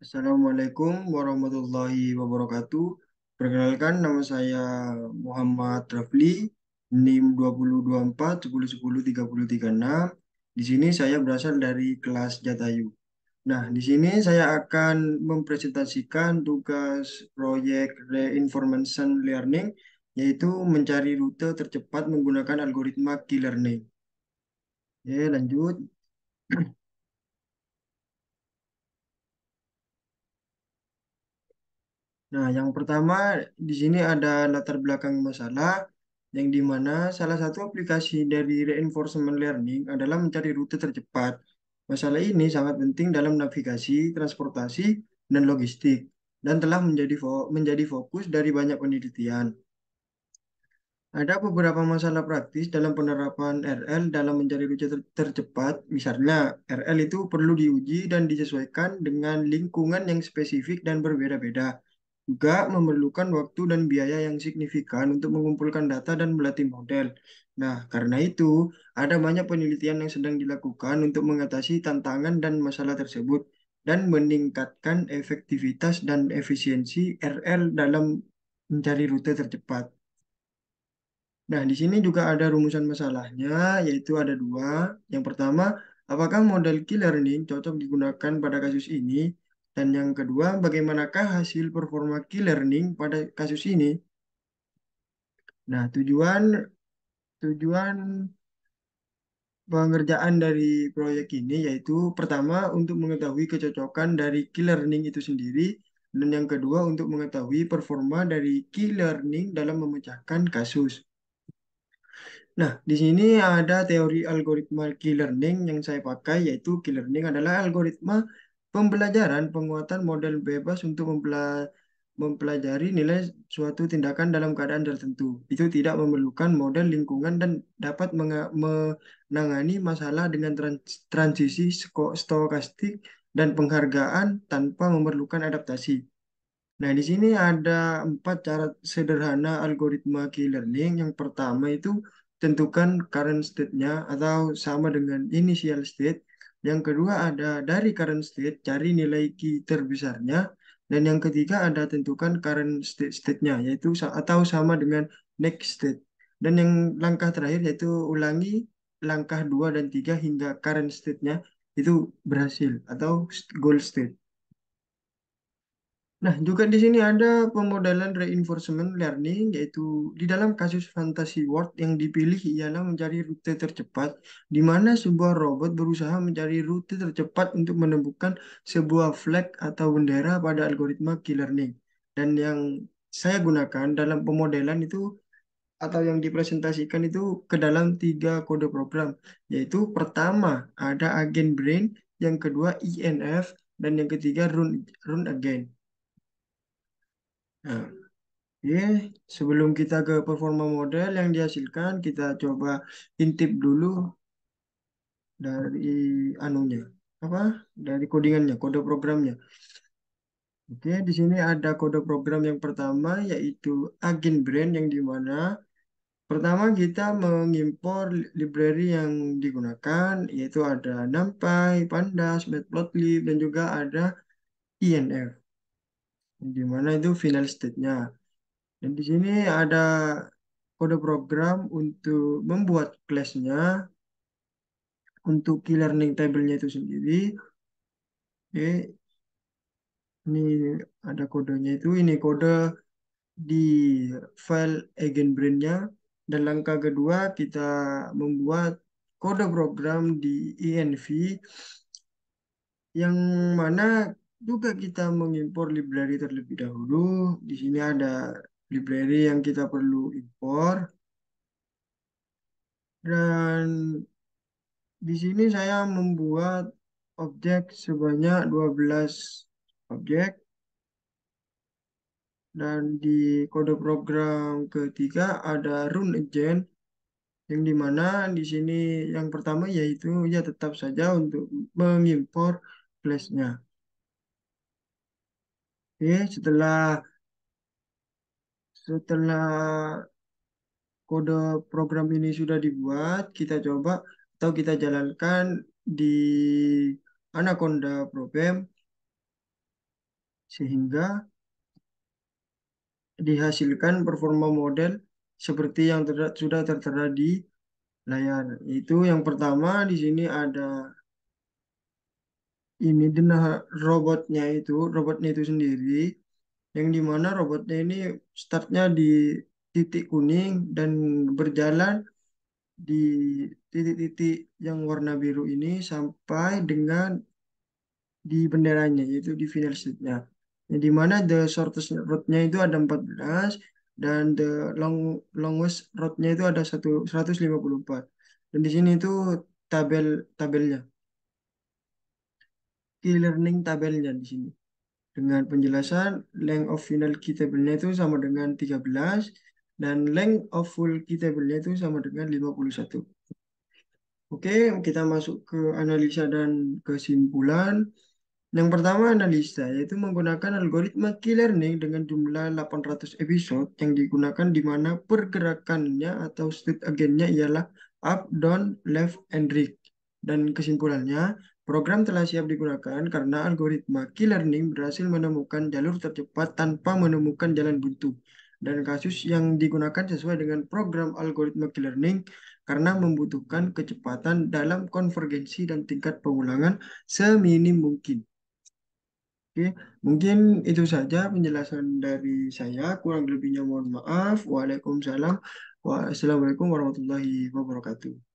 Assalamualaikum warahmatullahi wabarakatuh. Perkenalkan, nama saya Muhammad Rafli, NIM 2024 10 10 36. Di sini saya berasal dari kelas Jatayu. Nah, di sini saya akan mempresentasikan tugas proyek Reinforcement Learning, yaitu mencari rute tercepat menggunakan algoritma Key Learning. Oke, lanjut. Nah, yang pertama di sini ada latar belakang masalah yang di mana salah satu aplikasi dari reinforcement learning adalah mencari rute tercepat. Masalah ini sangat penting dalam navigasi, transportasi, dan logistik dan telah menjadi fokus dari banyak penelitian. Ada beberapa masalah praktis dalam penerapan RL dalam mencari rute tercepat. Misalnya, RL itu perlu diuji dan disesuaikan dengan lingkungan yang spesifik dan berbeda-beda. Juga memerlukan waktu dan biaya yang signifikan untuk mengumpulkan data dan melatih model. Nah, karena itu, ada banyak penelitian yang sedang dilakukan untuk mengatasi tantangan dan masalah tersebut dan meningkatkan efektivitas dan efisiensi RL dalam mencari rute tercepat. Nah, di sini juga ada rumusan masalahnya, yaitu ada dua. Yang pertama, apakah model key learning cocok digunakan pada kasus ini? Dan yang kedua, bagaimanakah hasil performa key learning pada kasus ini? Nah, tujuan pengerjaan dari proyek ini yaitu pertama untuk mengetahui kecocokan dari key learning itu sendiri, dan yang kedua untuk mengetahui performa dari key learning dalam memecahkan kasus. Nah, di sini ada teori algoritma key learning yang saya pakai, yaitu key learning adalah algoritma pembelajaran penguatan model bebas untuk mempelajari nilai suatu tindakan dalam keadaan tertentu. Itu tidak memerlukan model lingkungan dan dapat menangani masalah dengan transisi stokastik dan penghargaan tanpa memerlukan adaptasi. Nah, di sini ada empat cara sederhana algoritma key learning. Yang pertama itu tentukan current state-nya atau sama dengan initial state. Yang kedua ada dari current state cari nilai key terbesarnya. Dan yang ketiga ada tentukan current state-nya yaitu atau sama dengan next state. Dan yang langkah terakhir yaitu ulangi langkah 2 dan 3 hingga current state-nya itu berhasil atau goal state. Nah, juga di sini ada pemodelan reinforcement learning, yaitu di dalam kasus fantasy world yang dipilih ialah mencari rute tercepat, di mana sebuah robot berusaha mencari rute tercepat untuk menemukan sebuah flag atau bendera pada algoritma key learning. Dan yang saya gunakan dalam pemodelan itu atau yang dipresentasikan itu ke dalam tiga kode program, yaitu pertama ada agen brain, yang kedua INF, dan yang ketiga run again. Nah, oke, sebelum kita ke performa model yang dihasilkan, kita coba intip dulu dari anunya, apa? Dari codingannya, kode programnya. Oke, di sini ada kode program yang pertama yaitu Agent Brain yang dimana pertama kita mengimpor library yang digunakan yaitu ada NumPy, Pandas, Matplotlib, dan juga ada INF yang dimana itu final state-nya. Dan di sini ada kode program untuk membuat kelasnya untuk key learning table-nya itu sendiri. Oke, ini ada kodenya itu. Ini kode di file Eigenbrain-nya. Dan langkah kedua kita membuat kode program di env yang mana juga kita mengimpor library terlebih dahulu. Di sini ada library yang kita perlu impor. Dan di sini saya membuat objek sebanyak 12 objek, dan di kode program ketiga ada run agent yang dimana di sini yang pertama yaitu ya tetap saja untuk mengimpor class-nya. Oke, setelah setelah kode program ini sudah dibuat, kita coba atau kita jalankan di Anaconda program. sehingga dihasilkan performa model seperti yang sudah tertera di layar. Itu yang pertama di sini ada ini denah robotnya itu sendiri yang dimana robotnya ini startnya di titik kuning dan berjalan di titik-titik yang warna biru ini sampai dengan di benderanya yaitu di final state-nya. Di mana the shortest road-nya itu ada 14 dan the longest road-nya itu ada 154. Dan di sini itu tabelnya, key learning tabelnya di sini. Dengan penjelasan length of final key table-nya itu sama dengan 13 dan length of full key table-nya itu sama dengan 51. Oke, kita masuk ke analisa dan kesimpulan. Yang pertama analisa yaitu menggunakan algoritma key learning dengan jumlah 800 episode yang digunakan di mana pergerakannya atau state agentnya ialah up, down, left, and right. Dan kesimpulannya, program telah siap digunakan karena algoritma key learning berhasil menemukan jalur tercepat tanpa menemukan jalan buntu. Dan kasus yang digunakan sesuai dengan program algoritma key learning karena membutuhkan kecepatan dalam konvergensi dan tingkat pengulangan seminim mungkin. Oke, mungkin itu saja penjelasan dari saya. Kurang lebihnya mohon maaf. Waalaikumsalam. Wassalamualaikum warahmatullahi wabarakatuh.